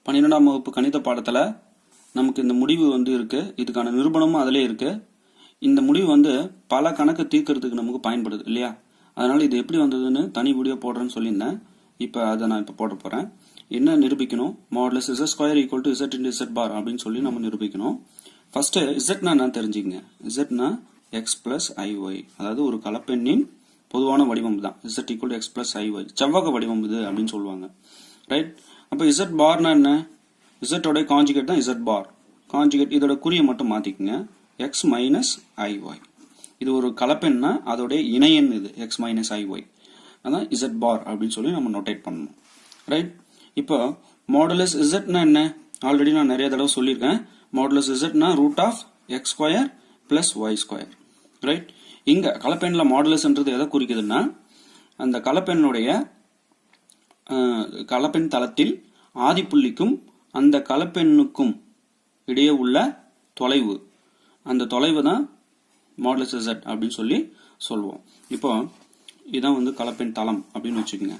12ஆம் வகுப்பு கணித பாடத்தில் நமக்கு இந்த முடிவு இருக்கு. இதுக்கான நிரூபணமும் அதிலே இருக்கு. இந்த முடிவு பல கணக்கு தீர்க்கறதுக்கு நமக்கு பயன்படுது இல்லையா? அதனால இது எப்படி வந்ததுன்னு தனி வீடியோ போடுறேன்னு சொல்லியிருந்தேன். இப்போ அதை நான் இப்போ போட போறேன். என்ன நிரூபிக்கணும்? Modulus z square equal to z into z bar அப்படின்னு சொல்லி நம்ம நிரூபிக்கணும். ஃபர்ஸ்ட் zனா என்ன தெரிஞ்சுக்கங்க. zனா x பிளஸ் iy, அதாவது ஒரு கலப்பெண்ணின் பொதுவான வடிவம் தான். z equal to x plus iy, செவ்வக வடிவம் இது அப்படின்னு சொல்லுவாங்க. ரைட்? அப்போ z பார்னா என்ன? z ஓட கான்ஜுகேட் தான் z பார். கான்ஜுகேட் இதோட குறியை மட்டும் மாத்திக்கங்க. x minus iy. இது ஒரு கலப்பெண்ணா அதோட இணையன் இது x மைனஸ் iy. அதான் z பார் அப்படின்னு சொல்லி நம்ம நோட்டேட் பண்ணணும். ரைட்? இப்போ மாடுலஸ் zனா என்ன? ஆல்ரெடி நான் நிறைய தடவை சொல்லியிருக்கேன். மாடுலஸ் zனா root of X square plus Y square. Right? இங்க கலப்பெண்ல மாடுலஸ்ன்றது எதை குறிக்குதுன்னா, அந்த கலப்பெண் தளத்தில் ஆதிப்புள்ளிக்கும் அந்த கலப்பெண்ணுக்கும் இடையே உள்ள தொலைவு, அந்த தொலைவு தான் மாடுலஸ் z அப்படின்னு சொல்லி சொல்லுவோம். இப்போ இதான் கலப்பெண் தளம் அப்படின்னு வச்சுக்கோங்க.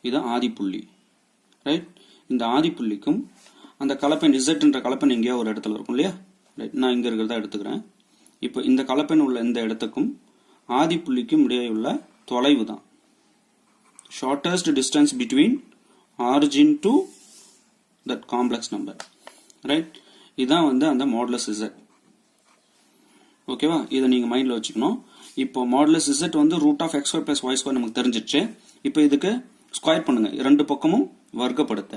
இதுதான் ஆதிப்புள்ளி. ரைட்? இந்த ஆதிப்புள்ளிக்கும் அந்த கலப்பெண் z கலப்பெண் எங்கேயோ ஒரு இடத்துல இருக்கும் இல்லையா? ரைட்? நான் இங்க இருக்கிறதா எடுத்துக்கிறேன். இப்போ இந்த கலப்பெண் உள்ள இந்த இடத்துக்கும் ஆதிப்புள்ளிக்கும் இடையே உள்ள தொலைவு தான் shortest distance between origin to that complex number. Right? இதான் அந்த மாடுலஸ் z. ஓகேவா? இதை நீங்க மைண்ட்ல வச்சுக்கணும். இப்போ modulus z root of X square plus Y square நமக்கு தெரிஞ்சிருச்சு. இப்போ இதுக்கு ஸ்கொயர் பண்ணுங்க. ரெண்டு பக்கமும் வர்க்கப்படுத்த,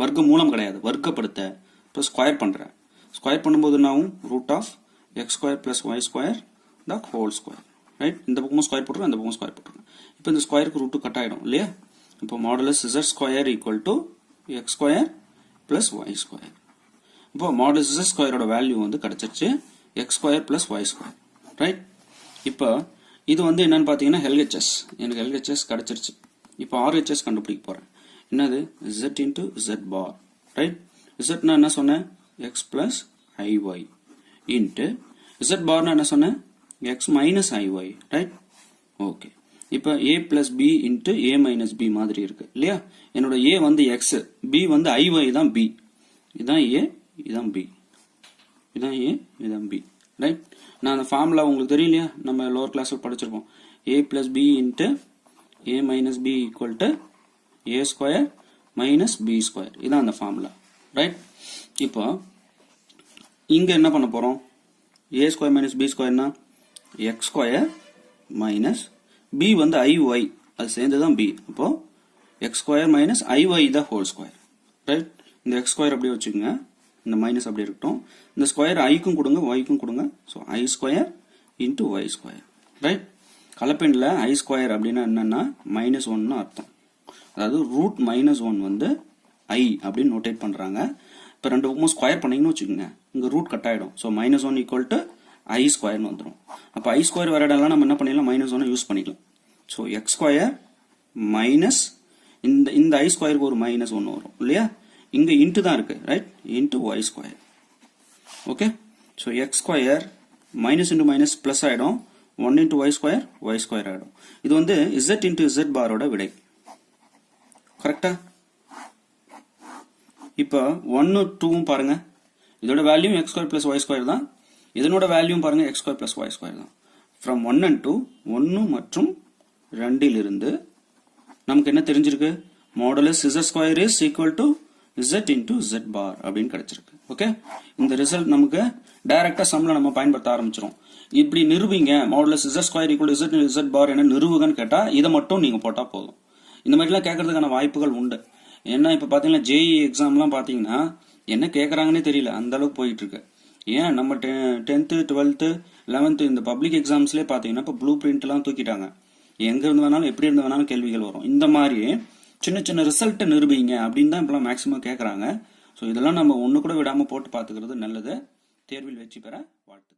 வர்க்க மூலம் கிடையாது, வர்க்கப்படுத்த. இப்போ ஸ்கொயர் பண்றேன். ஸ்கொயர் பண்ணும்போது நான் root of X square plus Y square the whole square. Right? இந்த பக்கமும் ஸ்கொயர் போட்டுருக்கேன், இந்த பக்கமும் ஸ்கொயர் போட்டுருக்கேன். இப்போ இந்த ஸ்கொயருக்கு ரூட்டு கட் ஆயிடும் இல்லையா? இப்போ modulus z square equal to x square plus Y square. இப்போ மாடுலஸ் z ஸ்கொயரோட வேல்யூ கிடைச்சிருச்சு, x square plus Y square. Right? இப்போ இது என்னன்னு பாத்தீங்கன்னா LHS. எனக்கு LHS கிடைச்சிருச்சு. இப்போ RHS கண்டுபிடிக்க போறேன். என்னது? z இன்டு z பார். ரைட்? zனா என்ன சொன்னேன்? x plus iy into z பார்னா என்ன சொன்னேன்? x minus iy. Right? Okay. இப்போ a plus b into a minus b மாதிரி இருக்கு இல்லையா? என்னோட a x, b iy தான் b. இதான் a, இதான் b. இதான் a, இதான் b. ரைட்? நான் அந்த ஃபார்முலா உங்களுக்கு தெரியலையா? நம்ம லோவர் கிளாஸ்ல படிச்சிருப்போம். a plus b into a minus b equal to a square minus b square. இதான் அந்த ஃபார்முலா. ரைட்? இப்போ இங்க என்ன பண்ண போறோம்? a square minus b ஸ்கொயர்னா x square minus b iy, அது சேர்ந்துதான் b. அப்போ x ஸ்கொயர் மைனஸ் iy த ஹோல் ஸ்கொயர். ரைட்? இந்த x ஸ்கொயர் அப்படியே வச்சுக்கோங்க, இந்த மைனஸ் அப்படியே இருக்கட்டும். இந்த ஸ்கொயர் ஐக்கும் கொடுங்க, ஒய்க்கும் கொடுங்க. So I square into Y square. Right? கலப்பெண்ணில் ஐ ஸ்கொயர் அப்படின்னா என்னன்னா மைனஸ் ஒன்னு அர்த்தம். அதாவது ரூட் மைனஸ் ஒன் ஐ அப்படின்னு நோட்டேட் பண்றாங்க. இப்போ ரெண்டு பக்கமும் ஸ்கொயர் பண்ணீங்கன்னு வச்சுக்கோங்க, இங்க ரூட் கட் ஆயிடும். So minus one equal to I ஸ்கொயர்னு வந்துடும். அப்போ ஐ ஸ்கொயர் வர இடம்லாம் நம்ம என்ன பண்ணிடலாம்? மைனஸ் ஒன்னு யூஸ் பண்ணிக்கலாம். ஸோ எக்ஸ் ஸ்கொயர் மைனஸ் இந்த ஐ ஸ்கொயருக்கு ஒரு மைனஸ் ஒன்று வரும் இல்லையா? இங்க இன்ட்டு தான் இருக்கு. Right? Into y square. Okay? So x square minus into minus plus ஆயிடும். 1 இன்டு ஒய் ஸ்கொயர் ஆயிடும். இது z இன்டு z பாரோட விடை. கரெக்டா? இப்போ 1 2 பாருங்க, இதோட value X square plus Y square தான். இதனோட வேல்யூ பாருங்க X square plus Y square தான். ஃப்ரம் 1 and 2, 1 மற்றும் 2 இருந்து நமக்கு என்ன தெரிஞ்சிருக்கு? Modulus z square is equal to z into z bar அப்படின்னு கிடைச்சிருக்கு. ஓகே? இந்த ரிசல்ட் நமக்கு டைரக்டா சம்ல நம்ம பயன்படுத்த ஆரம்பிச்சிரும். இப்படி நிரூபிங்க, modulus z square equal to z into z bar என்ன நிரூபுகன்னு கேட்டா இதை மட்டும் நீங்க போட்டா போதும். இந்த மாதிரிலாம் கேட்கறதுக்கான வாய்ப்புகள் உண்டு. ஏன்னா இப்ப பாத்தீங்கன்னா JEE எக்ஸாம்லாம் பாத்தீங்கன்னா என்ன கேட்கறாங்கன்னே தெரியல, அந்த அளவுக்கு போயிட்டு இருக்கு. ஏன் நம்ம 10th 12th 11th இந்த பப்ளிக் எக்ஸாம்ஸ்லேயே பாத்தீங்கன்னா இப்போ ப்ளூ பிரிண்ட் எல்லாம் தூக்கிட்டாங்க. எங்க இருந்து வேணாலும் எப்படி இருந்து வேணாலும் கேள்விகள் வரும். இந்த மாதிரி சின்ன சின்ன ரிசல்ட் நிரூபிங்க அப்படின்னு தான் இப்பெல்லாம் மேக்சிமம் கேட்கறாங்க. ஸோ இதெல்லாம் நம்ம ஒன்று கூட விடாம போட்டு பார்த்துக்கிறது நல்லது. தேர்வில் வெற்றி பெற வாழ்த்து.